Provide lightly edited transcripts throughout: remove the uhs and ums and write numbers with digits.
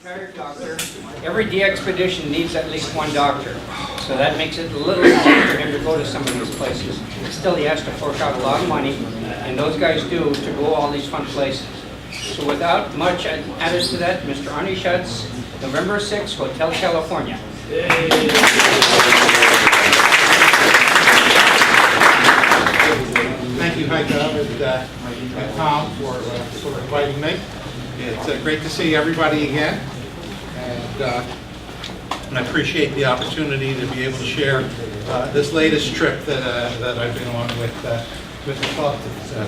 retired doctor. Every DXpedition needs at least one doctor. So that makes it a little easier for him to go to some of these places. Still, he has to fork out a lot of money, and those guys do, to go all these fun places. So without much added to that, Mr. Arnold Shatz, November 6th, Hotel California. Thank you, Heike and Tom, for inviting me. It's great to see everybody again, and I appreciate the opportunity to be able to share this latest trip that I've been on with the club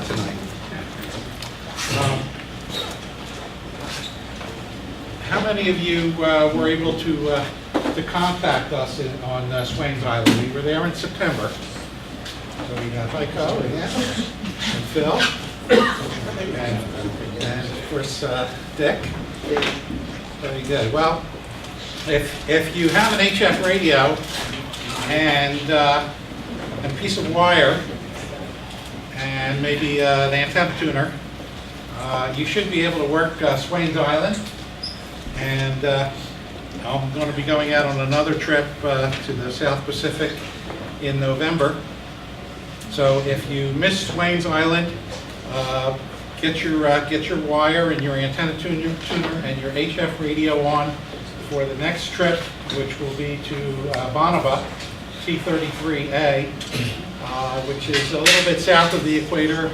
tonight. How many of you were able to contact us on Swains Island? We were there in September. So we got Heiko again, and Phil, and of course Dick. Very good. Well, if you have an HF radio and a piece of wire and maybe an antenna tuner, you should be able to work Swains Island. And I'm going to be going out on another trip to the South Pacific in November. So if you miss Swains Island, get your wire and your antenna tuner and your HF radio on for the next trip, which will be to Bonava, T33A, which is a little bit south of the equator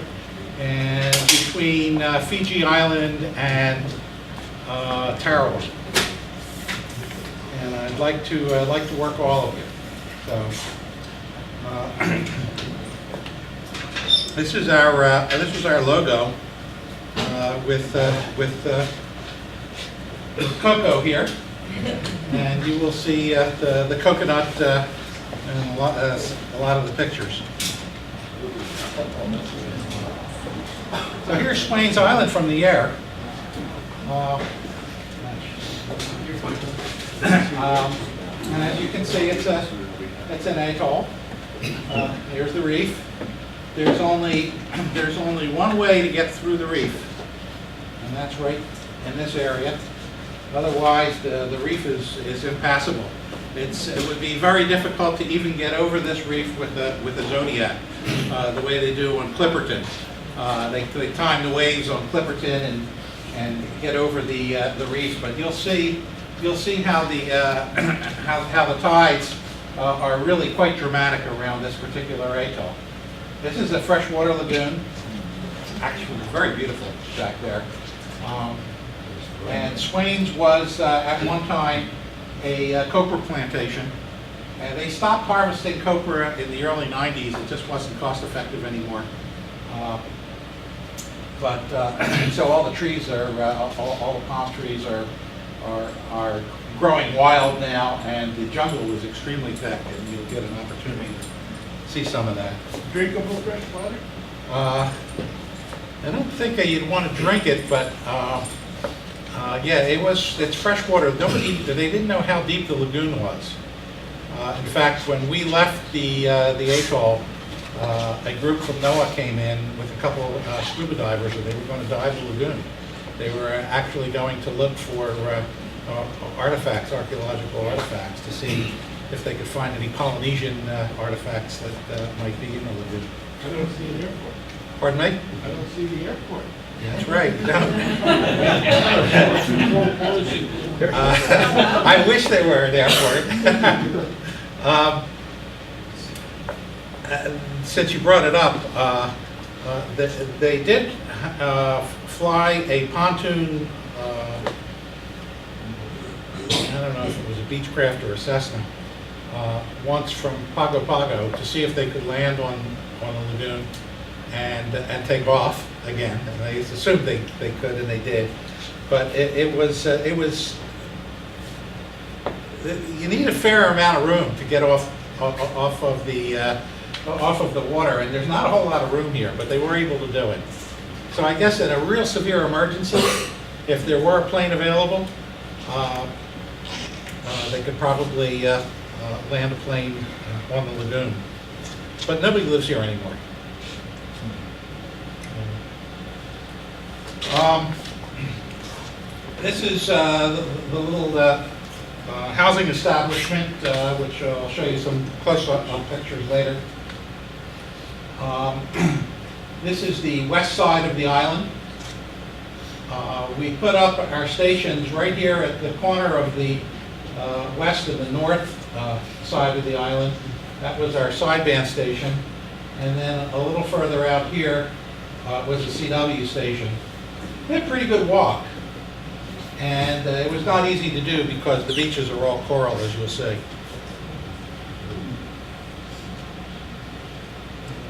and between Fiji Island and Tarawa. And I'd like to work all of you. So. This is our logo with cocoa here, and you will see the coconut in a lot of the pictures. So here's Swains Island from the air. And as you can see, it's an atoll. Here's the reef. There's only one way to get through the reef, and that's right in this area. Otherwise, the reef is impassable. It would be very difficult to even get over this reef with the Zodiac, the way they do on Clipperton. They time the waves on Clipperton and get over the reef. But you'll see how the tides are really quite dramatic around this particular atoll. This is a freshwater lagoon. Actually, very beautiful back there. And Swains was at one time a copra plantation. And they stopped harvesting copra in the early 90s. It just wasn't cost effective anymore. So all the trees are, all the palm trees are growing wild now, and the jungle is extremely thick, and you'll get an opportunity to see some of that. Drinkable fresh water? I don't think you'd want to drink it, but yeah, it's fresh water. They didn't know how deep the lagoon was. In fact, when we left the atoll, a group from NOAA came in with a couple scuba divers, and they were going to dive the lagoon. They were actually going to look for artifacts, archaeological artifacts, to see if they could find any Polynesian artifacts that might be in the lagoon. I don't see an airport. Pardon me? I don't see the airport. That's right. I wish they were an airport. Since you brought it up, they did fly a pontoon, I don't know if it was a Beechcraft or a Cessna, once from Pago Pago to see if they could land on the lagoon and take off again. And they assumed they could, and they did. But it was you need a fair amount of room to get off of the water, and there's not a whole lot of room here, but they were able to do it. So I guess in a real severe emergency, if there were a plane available, they could probably land a plane on the lagoon. But nobody lives here anymore. This is the little housing establishment, which I'll show you some close-up pictures later. This is the west side of the island. We put up our stations right here at the corner of the west and the north side of the island. That was our sideband station. And then a little further out here was the CW station. We had a pretty good walk. And it was not easy to do because the beaches are all coral, as you'll see.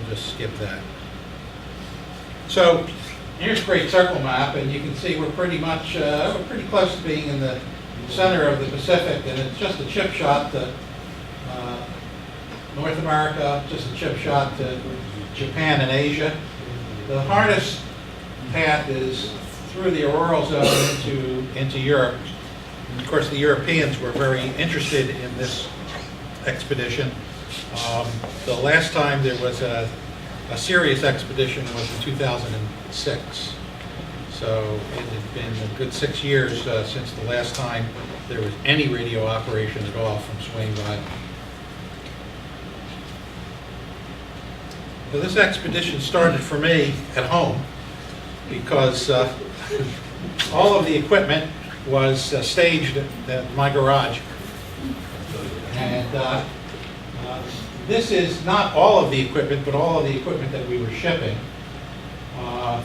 We'll just skip that. So here's a great circle map, and you can see we're pretty much, we're pretty close to being in the center of the Pacific, and it's just a chip shot to North America, just a chip shot to Japan and Asia. The hardest path is through the auroral zone into Europe. And of course, the Europeans were very interested in this expedition. The last time there was a serious expedition was in 2006. So it had been a good 6 years since the last time there was any radio operation at all from Swains Island. So this expedition started for me at home because all of the equipment was staged at my garage. And this is not all of the equipment, but all of the equipment that we were shipping.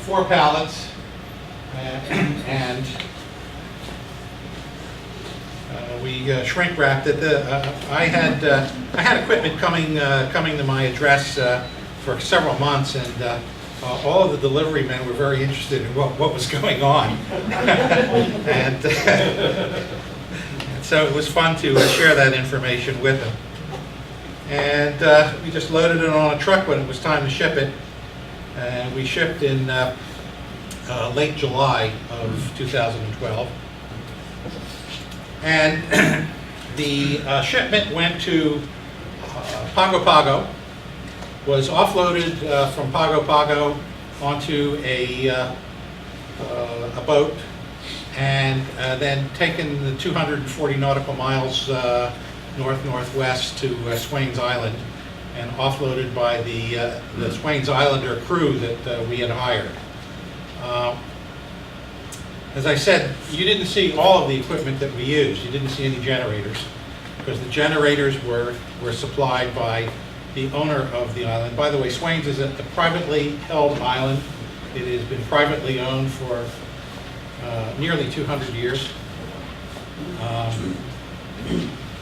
4 pallets, and we shrink wrapped it. I had equipment coming to my address for several months, and all of the delivery men were very interested in what was going on. and so it was fun to share that information with them. And we just loaded it on a truck when it was time to ship it. And we shipped in late July of 2012. And the shipment went to Pago Pago, was offloaded from Pago Pago onto a boat, and then taken the 240 nautical miles north-northwest to Swains Island, and offloaded by the Swains Islander crew that we had hired. As I said, you didn't see all of the equipment that we used. You didn't see any generators, because the generators were supplied by the owner of the island. By the way, Swains is a privately held island. It has been privately owned for nearly 200 years.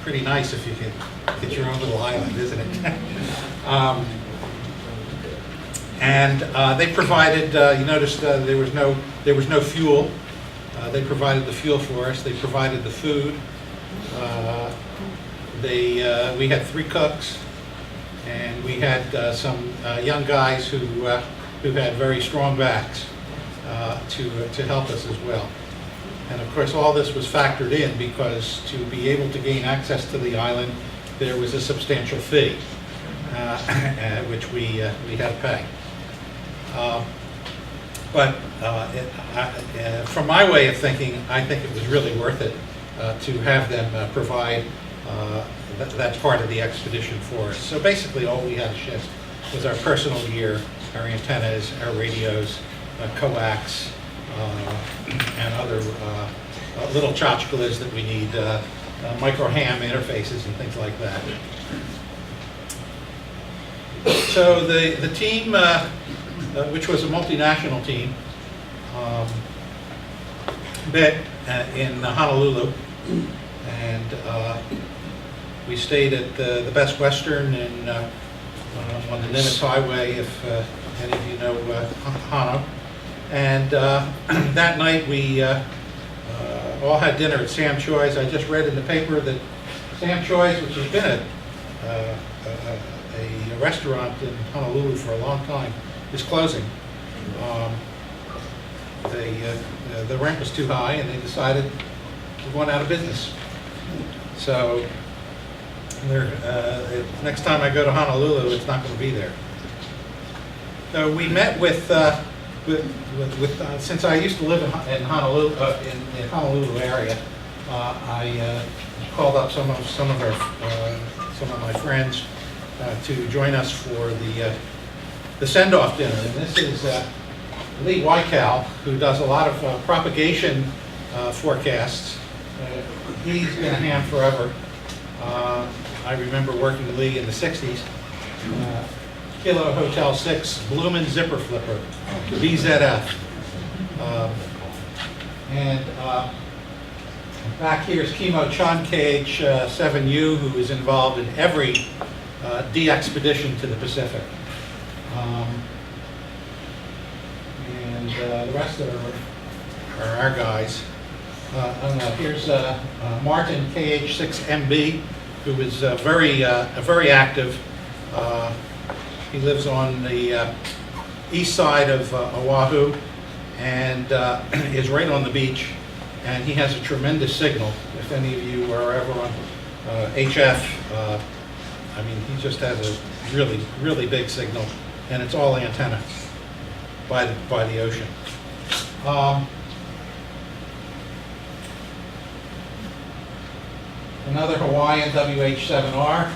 Pretty nice if you can get your own little island, isn't it? And they provided. You noticed there was no fuel. They provided the fuel for us. They provided the food. We had 3 cooks. And we had some young guys who had very strong backs to help us as well. And of course, all this was factored in because to be able to gain access to the island, there was a substantial fee, which we had to pay. But from my way of thinking, I think it was really worth it to have them provide that's part of the expedition for us. So basically all we had to ship was our personal gear, our antennas, our radios, coax, and other little tchotchkes that we need, micro ham interfaces and things like that. So the team, which was a multinational team, met in Honolulu, and we stayed at the Best Western on the Nimitz Highway, if any of you know Hano. And that night we all had dinner at Sam Choi's. I just read in the paper that Sam Choi's, which has been a restaurant in Honolulu for a long time, is closing. The rent was too high, and they decided we're going out of business. So next time I go to Honolulu, it's not going to be there. So we met with since I used to live in Honolulu, in Honolulu area, I called up some of my friends to join us for the send-off dinner. And this is Lee Wykow, who does a lot of propagation forecasts. He's been a ham forever. I remember working with Lee in the 60s. Kilo Hotel 6, Bloomin' Zipper Flipper, VZF. Back here is Kimo Chun KH-7U, who is involved in every DXpedition to the Pacific. The rest are our guys. Here's Martin KH-6MB, who is very active. He lives on the east side of Oahu and is right on the beach, and he has a tremendous signal. If any of you are ever on HF, I mean, he just has a really big signal, and it's all antenna by the ocean. Another Hawaiian WH-7R.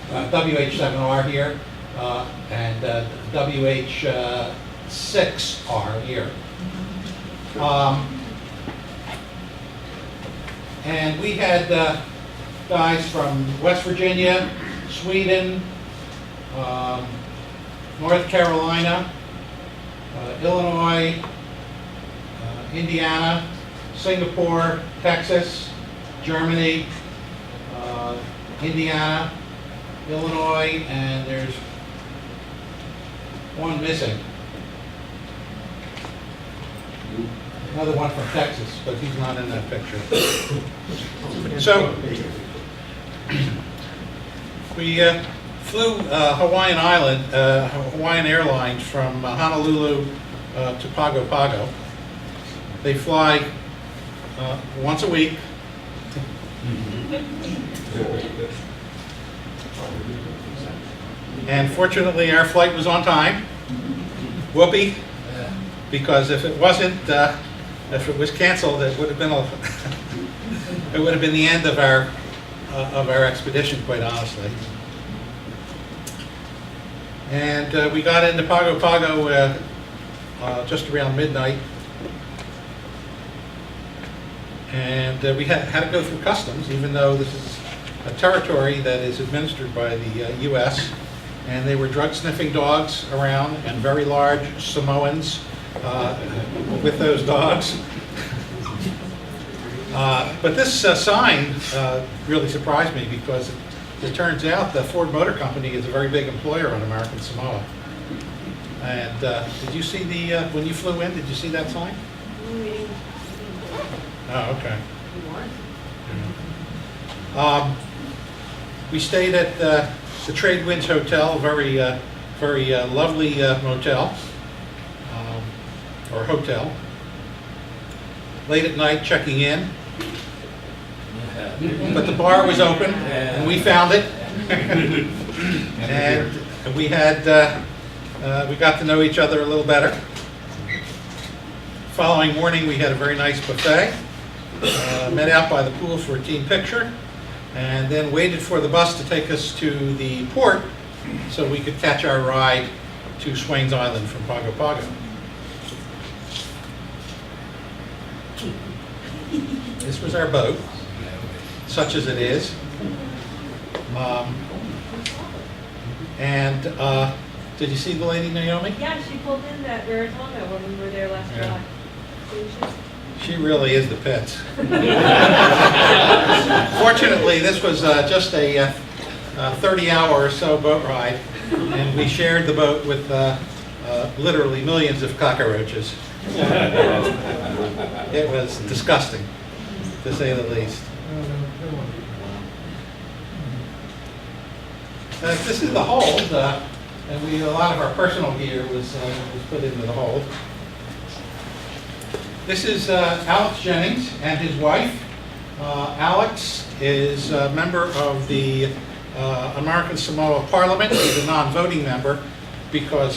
WH-7R here, and WH-6R here. And we had guys from West Virginia, Sweden, North Carolina, Illinois, Indiana, Singapore, Texas, Germany, Indiana, Illinois, and there's one missing. Another one from Texas, but he's not in that picture. So, we flew Hawaiian Airlines from Honolulu to Pago Pago. They fly once a week. And fortunately, our flight was on time. Whoopee! Because if it wasn't, if it was canceled, it would have been it would have been the end of our expedition, quite honestly. And we got into Pago Pago just around midnight, and we had to go through customs, even though this is a territory that is administered by the U.S. And they were drug-sniffing dogs around, and very large Samoans with those dogs. But this sign really surprised me, because it turns out the Ford Motor Company is a very big employer on American Samoa. And did you see when you flew in, did you see that sign? Oh, okay. We stayed at the Trade Winds Hotel, very lovely motel, or hotel. Late at night, checking in, but the bar was open, and we found it, and we got to know each other a little better. Following morning, we had a very nice buffet, met out by the pool for a team picture, and then waited for the bus to take us to the port so we could catch our ride to Swains Island from Pago Pago. This was our boat, such as it is. Did you see the lady Naomi? Yeah, she pulled in that Rarotonga when we were there last July. She really is the pits. Fortunately, this was just a 30-hour or so boat ride, and we shared the boat with literally millions of cockroaches. It was disgusting, to say the least. This is the hold, and a lot of our personal gear was put into the hold. This is Alex Jennings and his wife. Alex is a member of the American Samoa Parliament. He's a non-voting member because